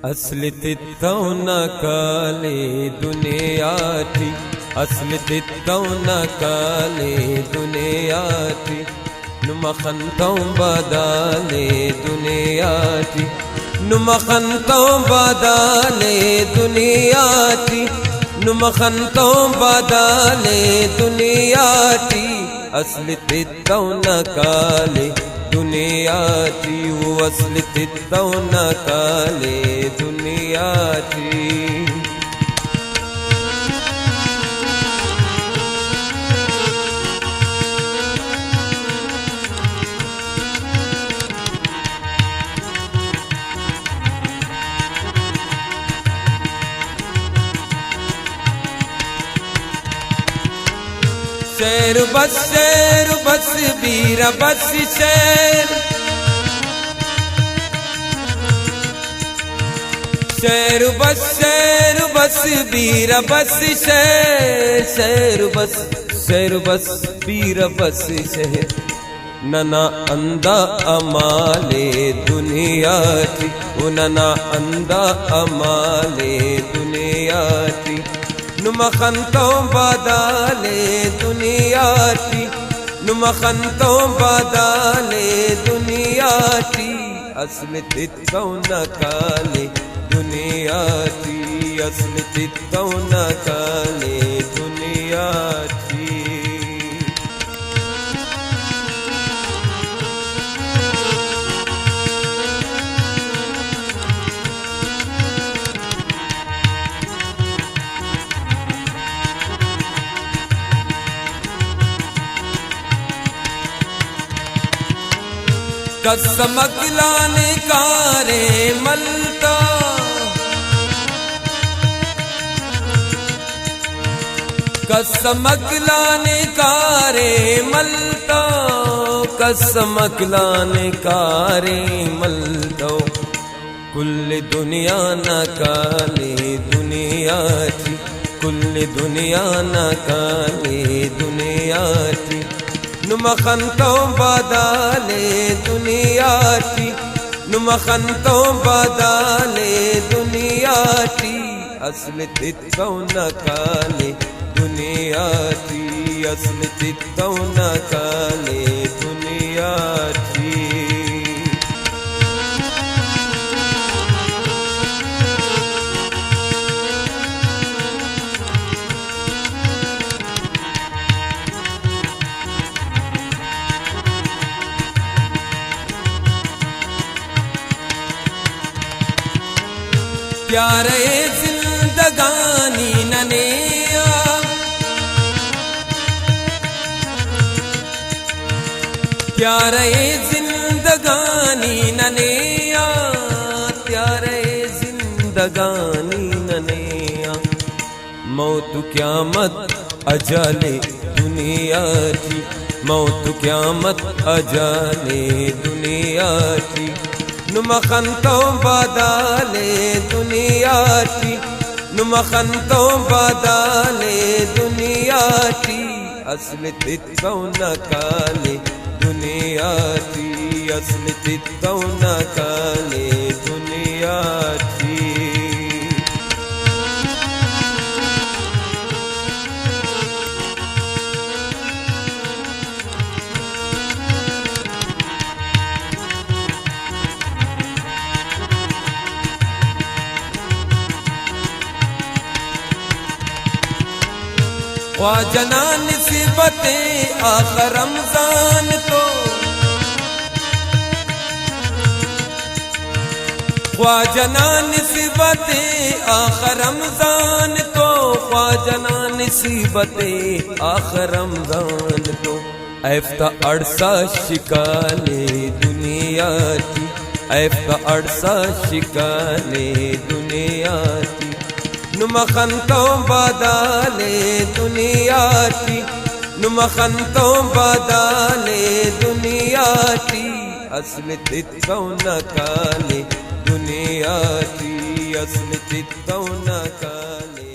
असली तित्तौन काले दुनियाटी, असली तित्तौन काले दुनियाटी, नुमखंतौ बदाले दुनियाटी, नुमखंतौ बदाले दुनियाटी, नुमखंतौ बदाले दुनियाटी, असली तित्तौन काले दुनियाटी, असली तित्तौन काले दुनियाटी। शेर बस वीर बस शेर, शेर बस वीर बस शेर, शेर बस वीर बस शेर, नना अंदा अमाले दुनियाटी, नना अंदा अमाले दुनियाटी, नुमखंतौ बदाले दुनियाटी, नुमखंतौ बदाले दुनियाटी, असली तित्तौन काले दुनियाटी, असली तित्तौन काले दुनियाटी। कसम अगलाने कारे मलता, कसम अगलाने कारे मलता, कसम अगलाने कारे मलता, कुल दुनिया न काले दुनियाटी, कुल दुनिया न काले दुनियाटी, नुमखंतौ बदाले दुनियाटी, नुमखंतौ बदाले दुनियाटी, असली तित्तौन काले दुनियाटी, असली तित्तौन काले दुनियाटी। प्यारे जिंदगानी ननेया, प्यारे जिंदगानी ननेया, प्यारे जिंदगानी ननेया, मौत क़यामत अजाले दुनियाटी, मौत क़यामत अजाले दुनियाटी, नुमखंतौ बदाले दुनियाटी, नुमखंतौ बदाले दुनियाटी, असली तित्तौन काले दुनियाटी, असली तित्तौन काले दुनियाटी। ख्वाजना निस्बते आखिर रमजान को, ख्वाजना निस्बते आखिर रमजान को, ख्वाजना निस्बते आखिर रमजान को, ऐफ्ता अरसा शिकाले दुनियाटी, ऐफ्ता अरसा शिकाले दुनियाटी, नुमखंतौ बदाले दुनियाटी, नुमखंतौ बदाले दुनियाटी, असली तित्तौन काले दुनियाटी, असली तित्तौन काले।